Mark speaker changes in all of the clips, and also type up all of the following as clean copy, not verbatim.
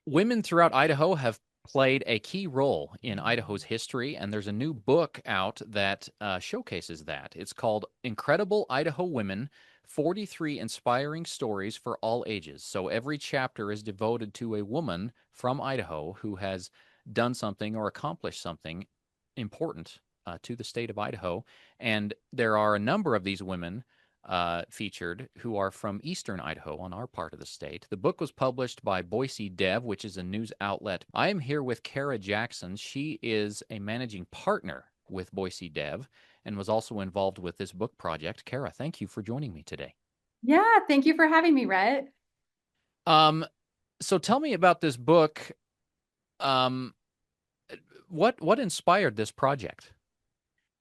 Speaker 1: Women throughout Idaho have played a key role in Idaho's history, and there's a new book out that showcases that. It's called Incredible Idaho Women 43 Inspiring Stories for All Ages. So every chapter is devoted to a woman from Idaho who has done something or accomplished something important to the state of Idaho. And there are a number of these women featured who are from eastern Idaho on our part of the state. The book was published by Boise Dev, which is a news outlet. I am here with Kara Jackson. She is a managing partner with Boise Dev and was also involved with this book project. Kara, thank you for joining me today.
Speaker 2: Yeah, thank you for having me, Rhett.
Speaker 1: Um, so tell me about this book. Um, what inspired this project?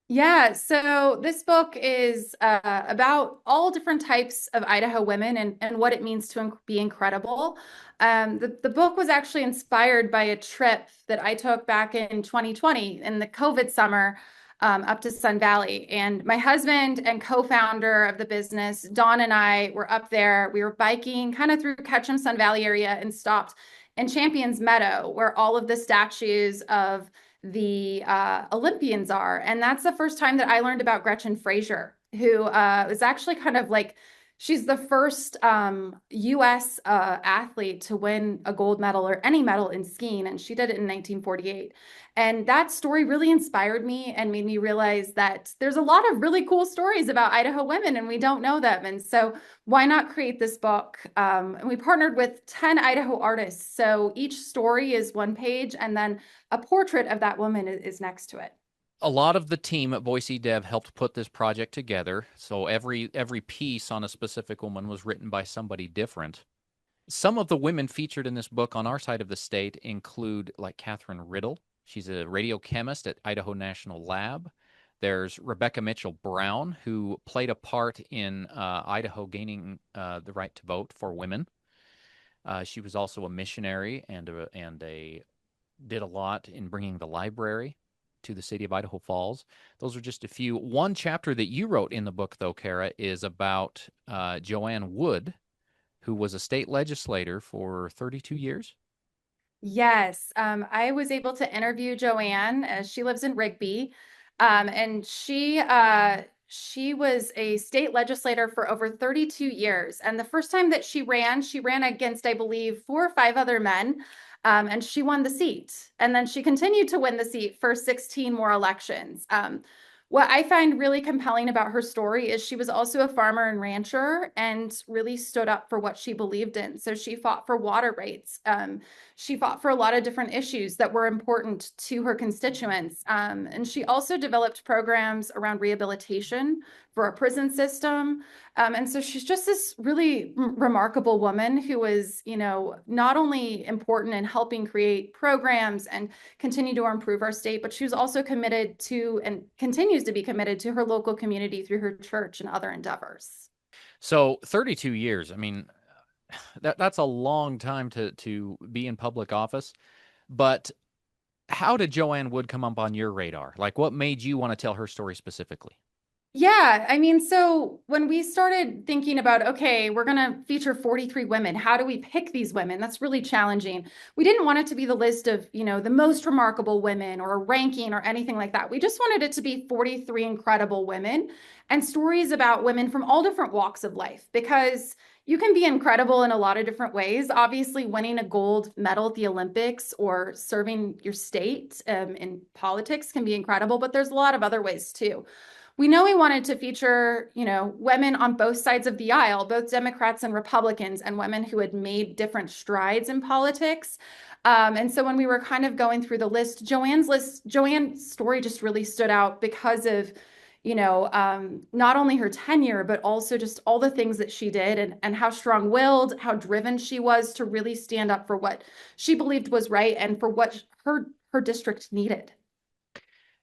Speaker 2: Yeah, so this book is about all different types of Idaho women and what it means to be incredible. The book was actually inspired by a trip that I took back in 2020 in the COVID summer up to Sun Valley. And my husband and co-founder of the business, Dawn, and I were up there. We were biking kind of through Ketchum Sun Valley area and stopped in Champions Meadow, where all of the statues of the Olympians are. And that's the first time that I learned about Gretchen Fraser, who is actually kind of like, she's the first US athlete to win a gold medal or any medal in skiing. And she did it in 1948. And that story really inspired me and made me realize that there's a lot of really cool stories about Idaho women and we don't know them. And so why not create this book? And we partnered with 10 Idaho artists. So each story is one page and then a portrait of that woman is next to it.
Speaker 1: A lot of the team at Boise Dev helped put this project together. So every piece on a specific woman was written by somebody different. Some of the women featured in this book on our side of the state include like Catherine Riddle. She's a radiochemist at Idaho National Lab. There's Rebecca Mitchell Brown, who played a part in Idaho gaining the right to vote for women. She was also a missionary and did a lot in bringing the library to the city of Idaho Falls. Those are just a few. One chapter that you wrote in the book, though, Kara, is about Joanne Wood, who was a state legislator for 32 years.
Speaker 2: Yes, I was able to interview Joanne as she lives in Rigby, and she was a state legislator for over 32 years. And the first time that she ran against, I believe, 4 or 5 other men, and she won the seat. And then she continued to win the seat for 16 more elections. What I find really compelling about her story is she was also a farmer and rancher and really stood up for what she believed in. So she fought for water rights. She fought for a lot of different issues that were important to her constituents. And she also developed programs around rehabilitation for a prison system. And so she's just this really remarkable woman who was, not only important in helping create programs and continue to improve our state, but she was also committed to and continues to be committed to her local community through her church and other endeavors.
Speaker 1: So 32 years. I mean, that's a long time to be in public office. But how did Joanne Wood come up on your radar? Like, what made you want to tell her story specifically?
Speaker 2: Yeah, I mean, so when we started thinking about, okay, we're going to feature 43 women, how do we pick these women? That's really challenging. We didn't want it to be the list of, the most remarkable women or a ranking or anything like that. We just wanted it to be 43 incredible women and stories about women from all different walks of life because you can be incredible in a lot of different ways. Obviously, winning a gold medal at the Olympics or serving your state in politics can be incredible, but there's a lot of other ways too. We know we wanted to feature, women on both sides of the aisle, both Democrats and Republicans, and women who had made different strides in politics. And so when we were kind of going through the Joanne's story just really stood out because of, not only her tenure, but also just all the things that she did and how strong-willed, how driven she was to really stand up for what she believed was right and for what her district needed.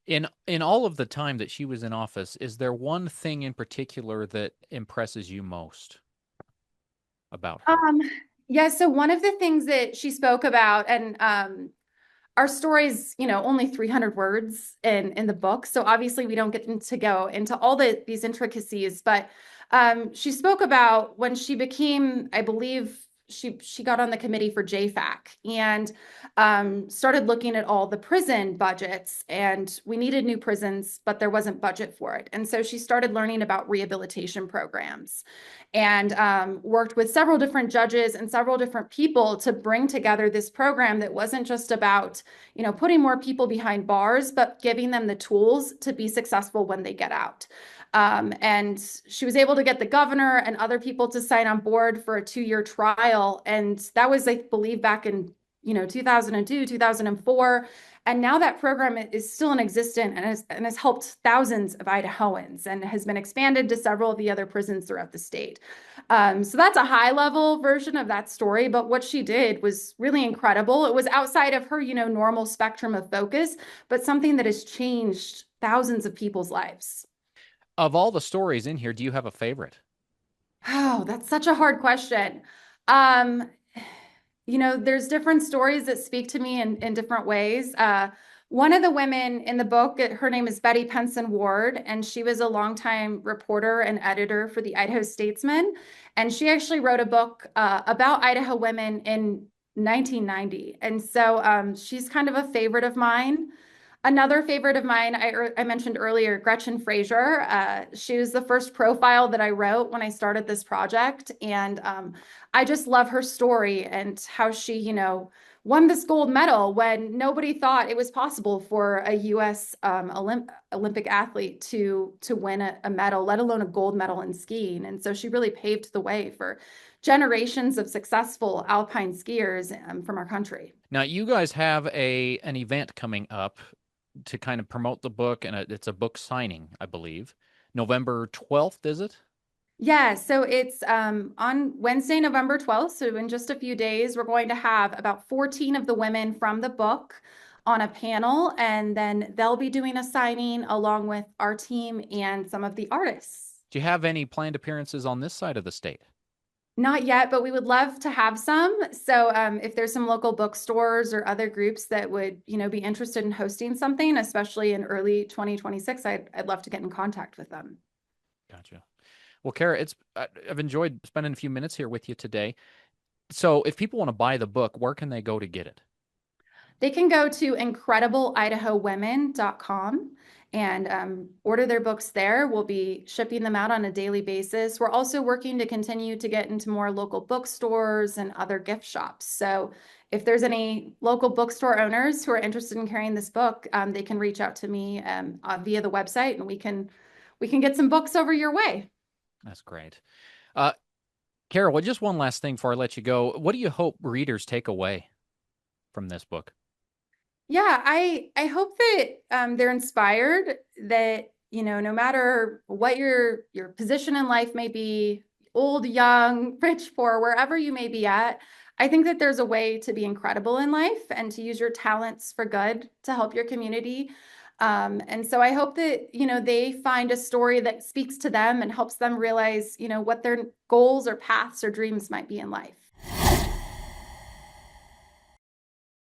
Speaker 1: In all of the time that she was in office, is there one thing in particular that impresses you most about her?
Speaker 2: Um, yeah, so one of the things that she spoke about, and our story's, only 300 words in the book, so obviously we don't get to go into all these intricacies, but she spoke about when she became, I believe, she got on the committee for JFAC and started looking at all the prison budgets. And we needed new prisons, but there wasn't budget for it. And so she started learning about rehabilitation programs and worked with several different judges and several different people to bring together this program that wasn't just about, putting more people behind bars, but giving them the tools to be successful when they get out. And she was able to get the governor and other people to sign on board for a 2-year trial. And that was, I believe, back in 2002, 2004. And now that program is still in existence and has helped thousands of Idahoans and has been expanded to several of the other prisons throughout the state. So that's a high level version of that story. But what she did was really incredible. It was outside of her, normal spectrum of focus, but something that has changed thousands of people's lives.
Speaker 1: Of all the stories in here, do you have a favorite?
Speaker 2: Oh, that's such a hard question. Um, there's different stories that speak to me in different ways. One of the women in the book, her name is Betty Penson Ward, and she was a longtime reporter and editor for the Idaho Statesman. And she actually wrote a book about Idaho women in 1990. And so she's kind of a favorite of mine. Another favorite of mine, I mentioned earlier, Gretchen Fraser. She was the first profile that I wrote when I started this project. And I just love her story and how she, won this gold medal when nobody thought it was possible for a U.S. Olympic athlete to win a medal, let alone a gold medal in skiing. And so she really paved the way for generations of successful alpine skiers from our country.
Speaker 1: Now, you guys have an event coming up to kind of promote the book, and it's a book signing, I believe. November 12th, is it?
Speaker 2: Yeah, so it's on Wednesday, November 12th. So in just a few days, we're going to have about 14 of the women from the book on a panel, and then they'll be doing a signing along with our team and some of the artists.
Speaker 1: Do you have any planned appearances on this side of the state?
Speaker 2: Not yet, but we would love to have some. So if there's some local bookstores or other groups that would, be interested in hosting something, especially in early 2026, I'd love to get in contact with them.
Speaker 1: Gotcha. Well, Kara, I've enjoyed spending a few minutes here with you today. So if people want to buy the book, where can they go to get it?
Speaker 2: They can go to incredibleidahowomen.com and order their books there. We'll be shipping them out on a daily basis. We're also working to continue to get into more local bookstores and other gift shops. So if there's any local bookstore owners who are interested in carrying this book, they can reach out to me via the website, and we can get some books over your way.
Speaker 1: That's great. Kara, just one last thing before I let you go. What do you hope readers take away from this book?
Speaker 2: Yeah, I hope that they're inspired that, no matter what your position in life may be, old, young, rich, poor, wherever you may be at, I think that there's a way to be incredible in life and to use your talents for good to help your community. And so I hope that, they find a story that speaks to them and helps them realize, what their goals or paths or dreams might be in life.